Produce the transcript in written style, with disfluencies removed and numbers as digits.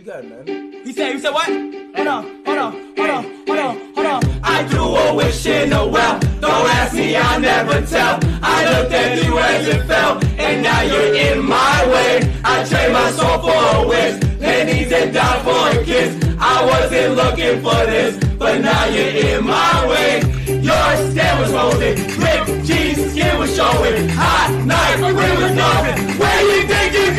You got it, man. You said what? Hold on. I threw a wish in a well. Don't ask me, I'll never tell. I looked at you as it fell, and now you're in my way. I trade my soul for a wish, pennies and dime for a kiss. I wasn't looking for this, but now you're in my way. Your skin was rolling, ripped jeans, skin was showing. Hot night, we was golfing. Where you think you